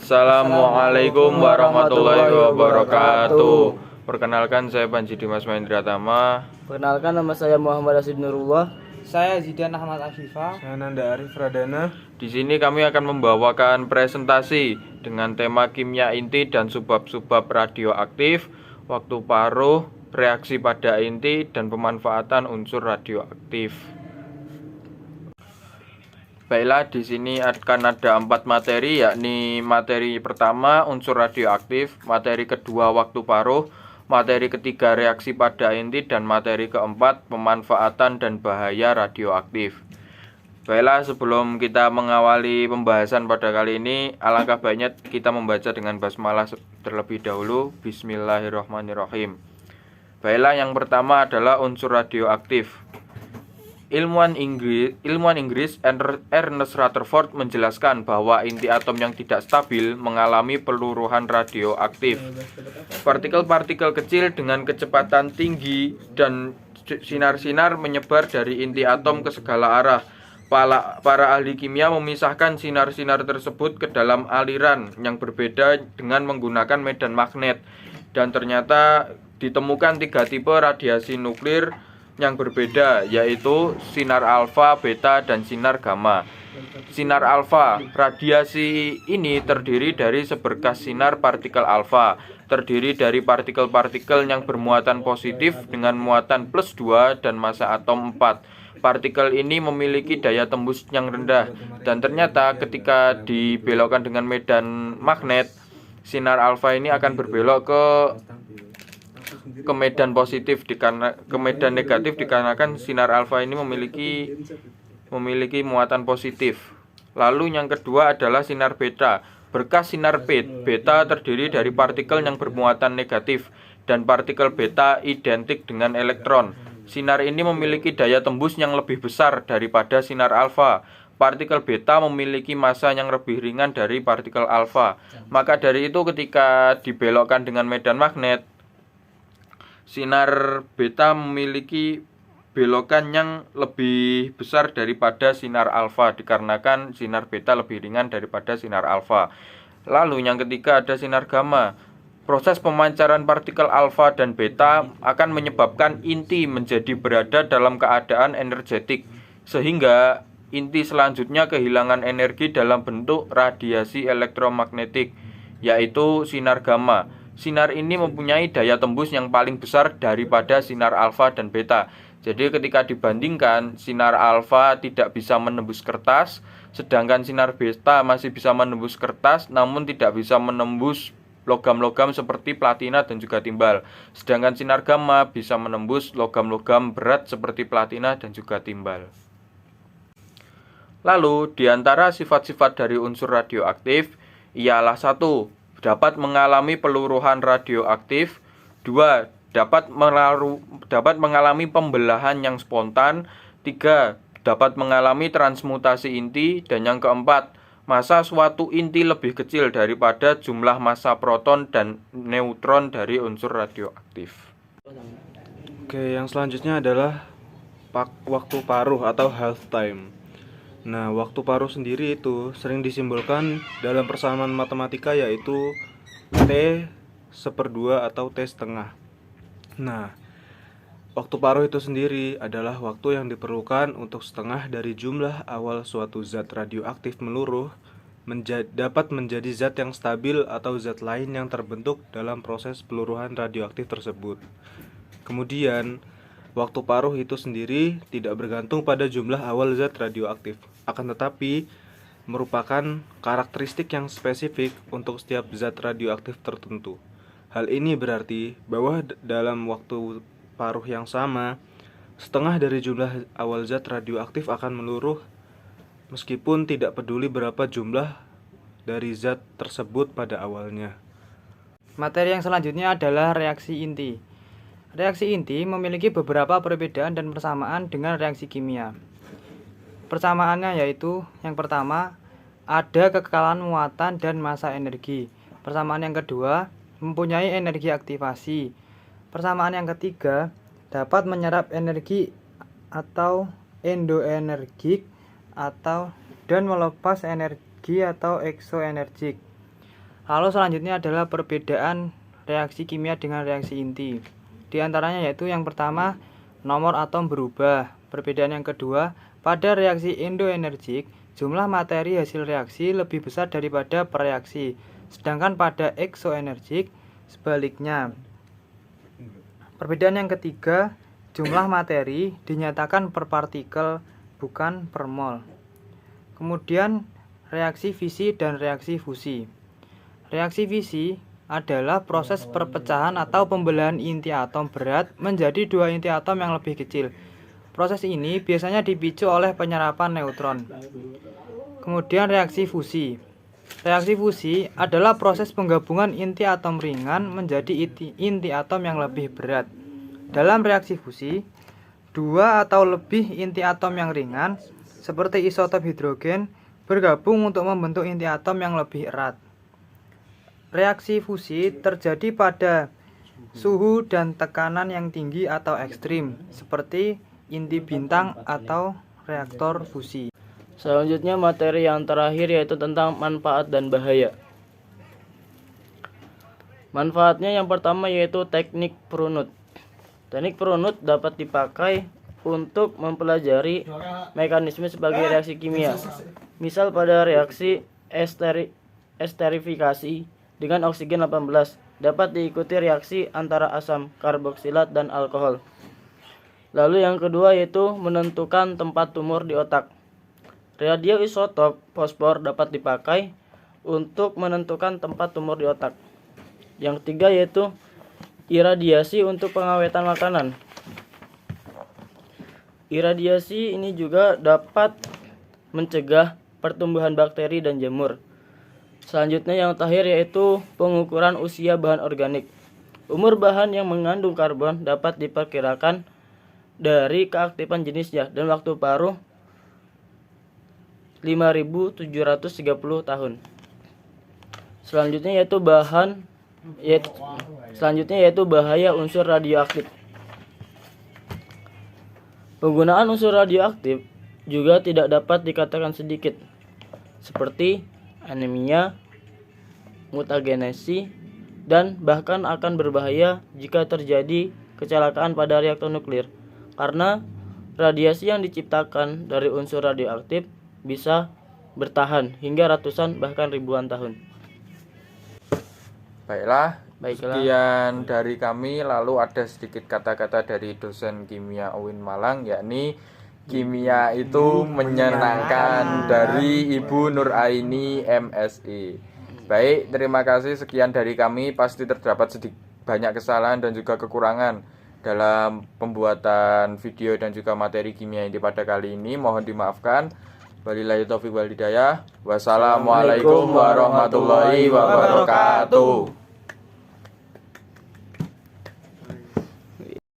Assalamualaikum warahmatullahi wabarakatuh. Perkenalkan, saya Panji Dimas Mahendratama. Perkenalkan, nama saya Muhammad Asid Nurullah. Saya Zidan Ahmad Afifah. Saya Nanda Arif Radana. Di sini kami akan membawakan presentasi dengan tema kimia inti dan sebab-sebab radioaktif, waktu paruh, reaksi pada inti, dan pemanfaatan unsur radioaktif. Baiklah, di sini akan ada 4 materi, yakni materi pertama unsur radioaktif, materi kedua waktu paruh, materi ketiga reaksi pada inti, dan materi keempat pemanfaatan dan bahaya radioaktif. Baiklah, sebelum kita mengawali pembahasan pada kali ini, alangkah baiknya kita membaca dengan basmalah terlebih dahulu. Bismillahirrahmanirrahim. Baiklah, yang pertama adalah unsur radioaktif. Ilmuwan Inggris Ernest Rutherford menjelaskan bahwa inti atom yang tidak stabil mengalami peluruhan radioaktif. Partikel-partikel kecil dengan kecepatan tinggi dan sinar-sinar menyebar dari inti atom ke segala arah. Para ahli kimia memisahkan sinar-sinar tersebut ke dalam aliran yang berbeda dengan menggunakan medan magnet. Dan ternyata ditemukan 3 tipe radiasi nuklir yang berbeda, yaitu sinar alfa, beta, dan sinar gamma. Sinar alfa, radiasi ini terdiri dari seberkas sinar partikel alfa, terdiri dari partikel-partikel yang bermuatan positif dengan muatan plus 2 dan massa atom 4. Partikel ini memiliki daya tembus yang rendah, dan ternyata ketika dibelokkan dengan medan magnet, sinar alfa ini akan berbelok ke medan positif, ke medan negatif, dikarenakan sinar alfa ini memiliki muatan positif. Lalu yang kedua adalah sinar beta. Berkas sinar beta terdiri dari partikel yang bermuatan negatif, dan partikel beta identik dengan elektron. Sinar ini memiliki daya tembus yang lebih besar daripada sinar alfa. Partikel beta memiliki massa yang lebih ringan dari partikel alfa. Maka dari itu ketika dibelokkan dengan medan magnet, sinar beta memiliki belokan yang lebih besar daripada sinar alfa, dikarenakan sinar beta lebih ringan daripada sinar alfa. Lalu yang ketiga ada sinar gamma. Proses pemancaran partikel alfa dan beta akan menyebabkan inti menjadi berada dalam keadaan energetik, sehingga inti selanjutnya kehilangan energi dalam bentuk radiasi elektromagnetik, yaitu sinar gamma. Sinar ini mempunyai daya tembus yang paling besar daripada sinar alfa dan beta. Jadi ketika dibandingkan, sinar alfa tidak bisa menembus kertas, sedangkan sinar beta masih bisa menembus kertas, namun tidak bisa menembus logam-logam seperti platina dan juga timbal. Sedangkan sinar gamma bisa menembus logam-logam berat seperti platina dan juga timbal. Lalu, di antara sifat-sifat dari unsur radioaktif ialah 1. Dapat mengalami peluruhan radioaktif. 2. Dapat mengalami pembelahan yang spontan. 3. Dapat mengalami transmutasi inti. Dan yang keempat, massa suatu inti lebih kecil daripada jumlah massa proton dan neutron dari unsur radioaktif. Oke, yang selanjutnya adalah waktu paruh atau half time. Nah, waktu paruh sendiri itu sering disimbolkan dalam persamaan matematika, yaitu T/2 atau T setengah. Nah, waktu paruh itu sendiri adalah waktu yang diperlukan untuk setengah dari jumlah awal suatu zat radioaktif meluruh dapat menjadi zat yang stabil atau zat lain yang terbentuk dalam proses peluruhan radioaktif tersebut. Kemudian, waktu paruh itu sendiri tidak bergantung pada jumlah awal zat radioaktif, akan tetapi merupakan karakteristik yang spesifik untuk setiap zat radioaktif tertentu. Hal ini berarti bahwa dalam waktu paruh yang sama, setengah dari jumlah awal zat radioaktif akan meluruh meskipun tidak peduli berapa jumlah dari zat tersebut pada awalnya. Materi yang selanjutnya adalah reaksi inti. Reaksi inti memiliki beberapa perbedaan dan persamaan dengan reaksi kimia. Persamaannya yaitu, yang pertama, ada kekekalan muatan dan massa energi. Persamaan yang kedua, mempunyai energi aktivasi. Persamaan yang ketiga, dapat menyerap energi atau endoenergik dan melepas energi atau exoenergik. Lalu selanjutnya adalah perbedaan reaksi kimia dengan reaksi inti. Di antaranya yaitu yang pertama, nomor atom berubah. Perbedaan yang kedua, pada reaksi endoenergik, jumlah materi hasil reaksi lebih besar daripada pereaksi. Sedangkan pada exoenergik, sebaliknya. Perbedaan yang ketiga, jumlah materi dinyatakan per partikel, bukan per mol. Kemudian, reaksi fisi dan reaksi fusi. Reaksi fisi adalah proses perpecahan atau pembelahan inti atom berat menjadi dua inti atom yang lebih kecil. Proses ini biasanya dipicu oleh penyerapan neutron. Kemudian reaksi fusi. Reaksi fusi adalah proses penggabungan inti atom ringan menjadi inti atom yang lebih berat. Dalam reaksi fusi, dua atau lebih inti atom yang ringan seperti isotop hidrogen bergabung untuk membentuk inti atom yang lebih erat. Reaksi fusi terjadi pada suhu dan tekanan yang tinggi atau ekstrim, seperti inti bintang atau reaktor fusi. Selanjutnya materi yang terakhir yaitu tentang manfaat dan bahaya. Manfaatnya yang pertama yaitu teknik Prunut. Teknik Prunut dapat dipakai untuk mempelajari mekanisme sebagai reaksi kimia. Misal pada reaksi esterifikasi dengan oksigen 18 dapat diikuti reaksi antara asam karboksilat dan alkohol. Lalu yang kedua yaitu menentukan tempat tumor di otak. Radioisotop fosfor dapat dipakai untuk menentukan tempat tumor di otak. Yang ketiga yaitu iradiasi untuk pengawetan makanan. Iradiasi ini juga dapat mencegah pertumbuhan bakteri dan jamur. Selanjutnya yang terakhir yaitu pengukuran usia bahan organik. Umur bahan yang mengandung karbon dapat diperkirakan dari keaktifan jenisnya dan waktu paruh 5.730 tahun. Selanjutnya yaitu bahaya unsur radioaktif. Penggunaan unsur radioaktif juga tidak dapat dikatakan sedikit, seperti anemia, mutagenesi, dan bahkan akan berbahaya jika terjadi kecelakaan pada reaktor nuklir, karena radiasi yang diciptakan dari unsur radioaktif bisa bertahan hingga ratusan bahkan ribuan tahun. Baiklah, sekian dari kami. Lalu ada sedikit kata-kata dari dosen kimia UIN Malang, yakni kimia itu menyenangkan, dari Ibu Nuraini MSI. Baik, terima kasih. Sekian dari kami. Pasti terdapat banyak kesalahan dan juga kekurangan dalam pembuatan video dan juga materi kimia ini pada kali ini. Mohon dimaafkan. Wabillahi taufiq wal hidayah. Wassalamualaikum warahmatullahi wabarakatuh.